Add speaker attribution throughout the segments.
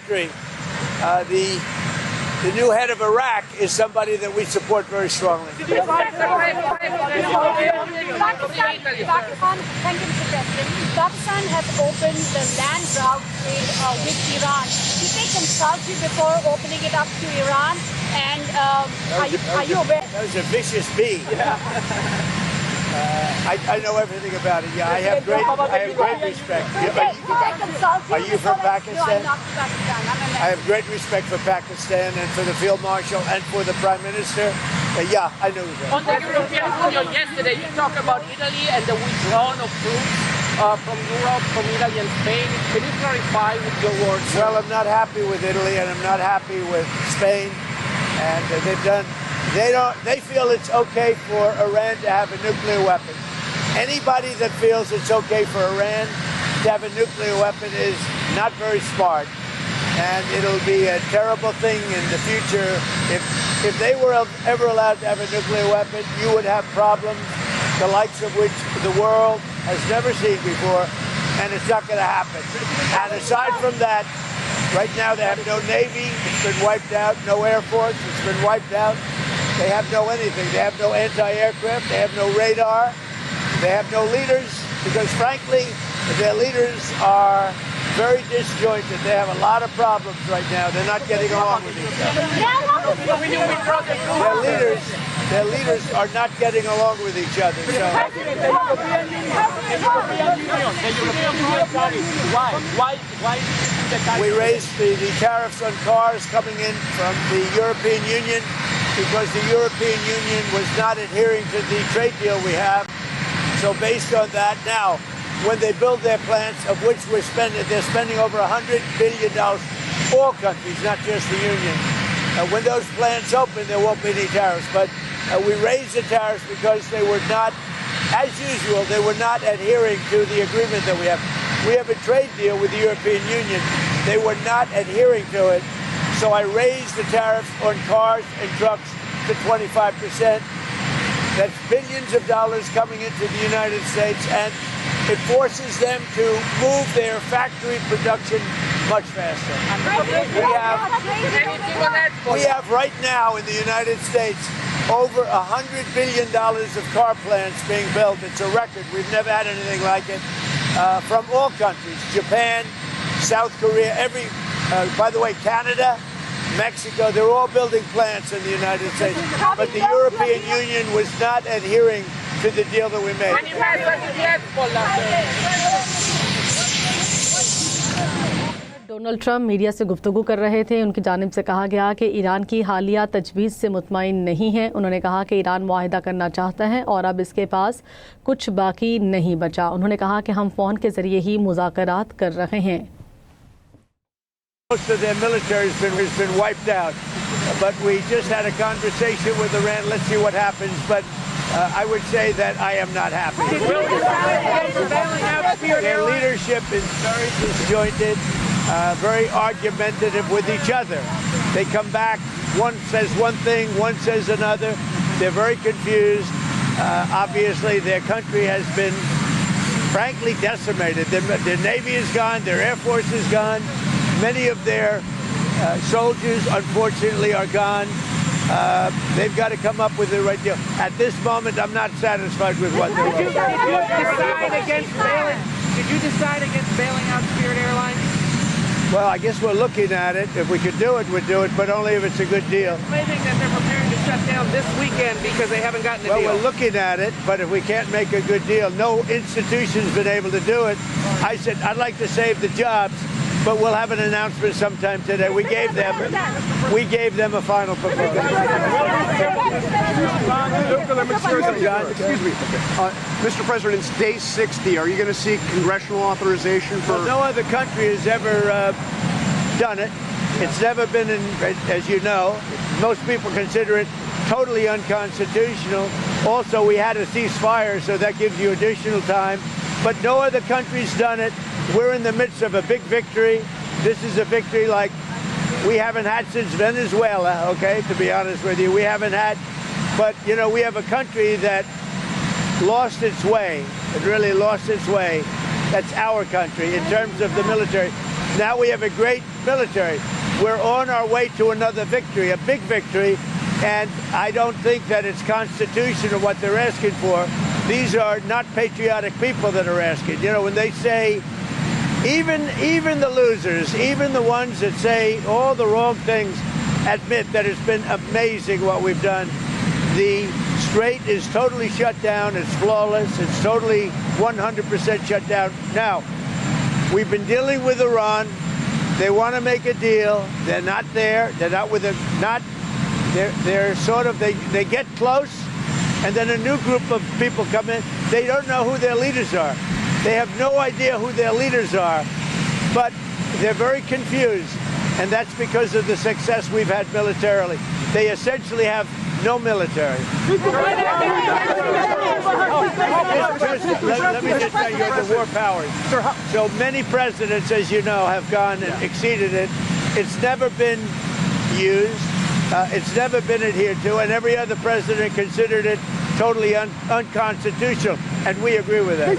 Speaker 1: victory. The new head of Iraq is somebody that we support very strongly.
Speaker 2: Pakistan has opened the land route with Iran. Did they consult you before opening it up to Iran? And are you aware?
Speaker 1: That was a vicious bee. Yeah. I know everything about it. Yeah, I have great respect.
Speaker 2: Did they consult you?
Speaker 1: Are you from Pakistan?
Speaker 2: No, I'm not from Pakistan. I'm American.
Speaker 1: I have great respect for Pakistan and for the Field Marshal and for the Prime Minister. Yeah, I know that.
Speaker 3: On the European Union yesterday, you talked about Italy and the withdrawal of troops from Europe, from Italy and Spain. Can you clarify with your words?
Speaker 1: Well, I'm not happy with Italy and I'm not happy with Spain. And they feel it's okay for Iran to have a nuclear weapon. Anybody that feels it's okay for Iran to have a nuclear weapon is not very smart. And it'll be a terrible thing in the future. If they were ever allowed to have a nuclear weapon, you would have problems the likes of which the world has never seen before, and it's not going to happen. And aside from that, right now they have no Navy, it's been wiped out, no Air Force, it's been wiped out. They have no anything. They have no anti-aircraft, they have no radar, they have no leaders, because frankly, their leaders are very disjointed. They have a lot of problems right now. They're not getting along with each other. Their leaders are not getting along with each other. So. We raised the tariffs on cars coming in from the European Union because the European Union was not adhering to the trade deal we have. So based on that, now, when they build their plants, of which they're spending over $100 billion, all countries, not just the Union. When those plants open, there won't be any tariffs. But we raised the tariffs because they were not, as usual, they were not adhering to the agreement that we have. We have a trade deal with the European Union. They were not adhering to it. So I raised the tariffs on cars and trucks to 25%. That's billions of dollars coming into the United States, and it forces them to move their factory production much faster. We have right now in the United States over $100 billion of car plants being built. It's a record. We've never had anything like it from all countries, Japan, South Korea, by the way, Canada, Mexico, they're all building plants in the United States. But the European Union was not adhering to the deal that we made.
Speaker 4: Donald Trump media से गुफ्तगू कर रहे थे। उनकी जानिब से कहा गया कि ईरान की हालिया तजवीज़ से मुतमईन नहीं है। उन्होंने कहा कि ईरान मुआहिदा करना चाहता है और अब इसके पास कुछ बाकी नहीं बचा। उन्होंने कहा कि हम फ़ोन के ज़रिए ही मुज़ाकरात कर रहे हैं।
Speaker 1: Most of their military has been wiped out, but we just had a conversation with Iran. Let's see what happens. But I would say that I am not happy. Their leadership is very disjointed, very argumentative with each other. They come back, one says one thing, one says another. They're very confused. Obviously, their country has been, frankly, decimated. Their Navy is gone, their Air Force is gone. Many of their soldiers, unfortunately, are gone. They've got to come up with the right deal. At this moment, I'm not satisfied with what they're doing.
Speaker 5: Did you decide against bailing out Spirit Airlines?
Speaker 1: Well, I guess we're looking at it. If we could do it, we'd do it, but only if it's a good deal.
Speaker 5: Claiming that they're preparing to shut down this weekend because they haven't gotten a deal.
Speaker 1: Well, we're looking at it, but if we can't make a good deal, no institution's been able to do it. I said, I'd like to save the jobs, but we'll have an announcement sometime today. We gave them a final proposal.
Speaker 6: Excuse me. Mr. President, it's day 60. Are you going to seek congressional authorization for...
Speaker 1: Well, no other country has ever done it. It's never been, as you know, most people consider it totally unconstitutional. Also, we had a ceasefire, so that gives you additional time. But no other country's done it. We're in the midst of a big victory. This is a victory like we haven't had since Venezuela, okay, to be honest with you. We haven't had, but, you know, we have a country that lost its way. It really lost its way. That's our country in terms of the military. Now we have a great military. We're on our way to another victory, a big victory, and I don't think that it's constitutional what they're asking for. These are not patriotic people that are asking. You know, when they say, even the losers, even the ones that say all the wrong things, admit that it's been amazing what we've done. The Strait is totally shut down. It's flawless. It's totally 100% shut down. Now, we've been dealing with Iran. They want to make a deal. They're not there. They're not with they're sort of, they get close, and then a new group of people come in. They don't know who their leaders are. They have no idea who their leaders are, but they're very confused, and that's because of the success we've had militarily. They essentially have no military. Let me just tell you, the war powers. So many presidents, as you know, have gone and exceeded it. It's never been used. It's never been adhered to, and every other president considered it totally unconstitutional, and we agree with that.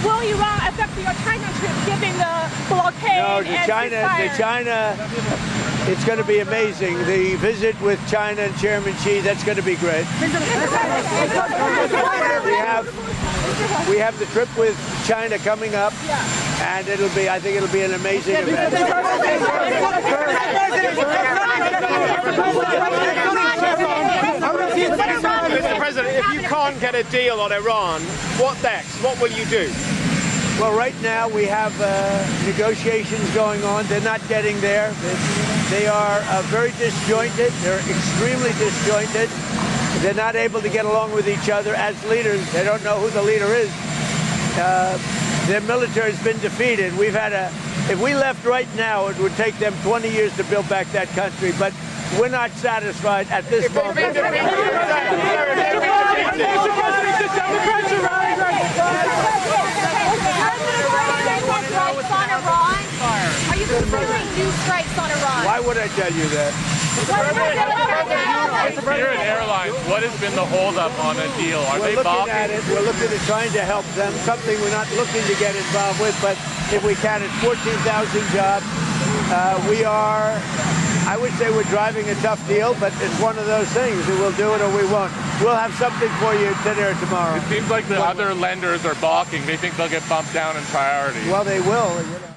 Speaker 2: Will Iran accept your China trip given the blockade?
Speaker 1: No, the China, it's going to be amazing. The visit with China and Chairman Xi, that's going to be great. We have the trip with China coming up, and I think it'll be an amazing event.
Speaker 6: Mr. President, if you can't get a deal on Iran, what next? What will you do?
Speaker 1: Well, right now we have negotiations going on. They're not getting there. They are very disjointed. They're extremely disjointed. They're not able to get along with each other as leaders. They don't know who the leader is. Their military has been defeated. If we left right now, it would take them 20 years to build back that country, but we're not satisfied at this moment.
Speaker 2: Are you considering new strikes on Iran?
Speaker 1: Why would I tell you that?
Speaker 7: Here at Airlines, what has been the holdup on a deal? Are they balking?
Speaker 1: We're looking at it. We're looking at trying to help them, something we're not looking to get involved with, but if we can, it's 14,000 jobs. I would say we're driving a tough deal, but it's one of those things. We'll do it or we won't. We'll have something for you today or tomorrow.
Speaker 7: It seems like the other lenders are balking. They think they'll get bumped down in priority.
Speaker 1: Well, they will. You know.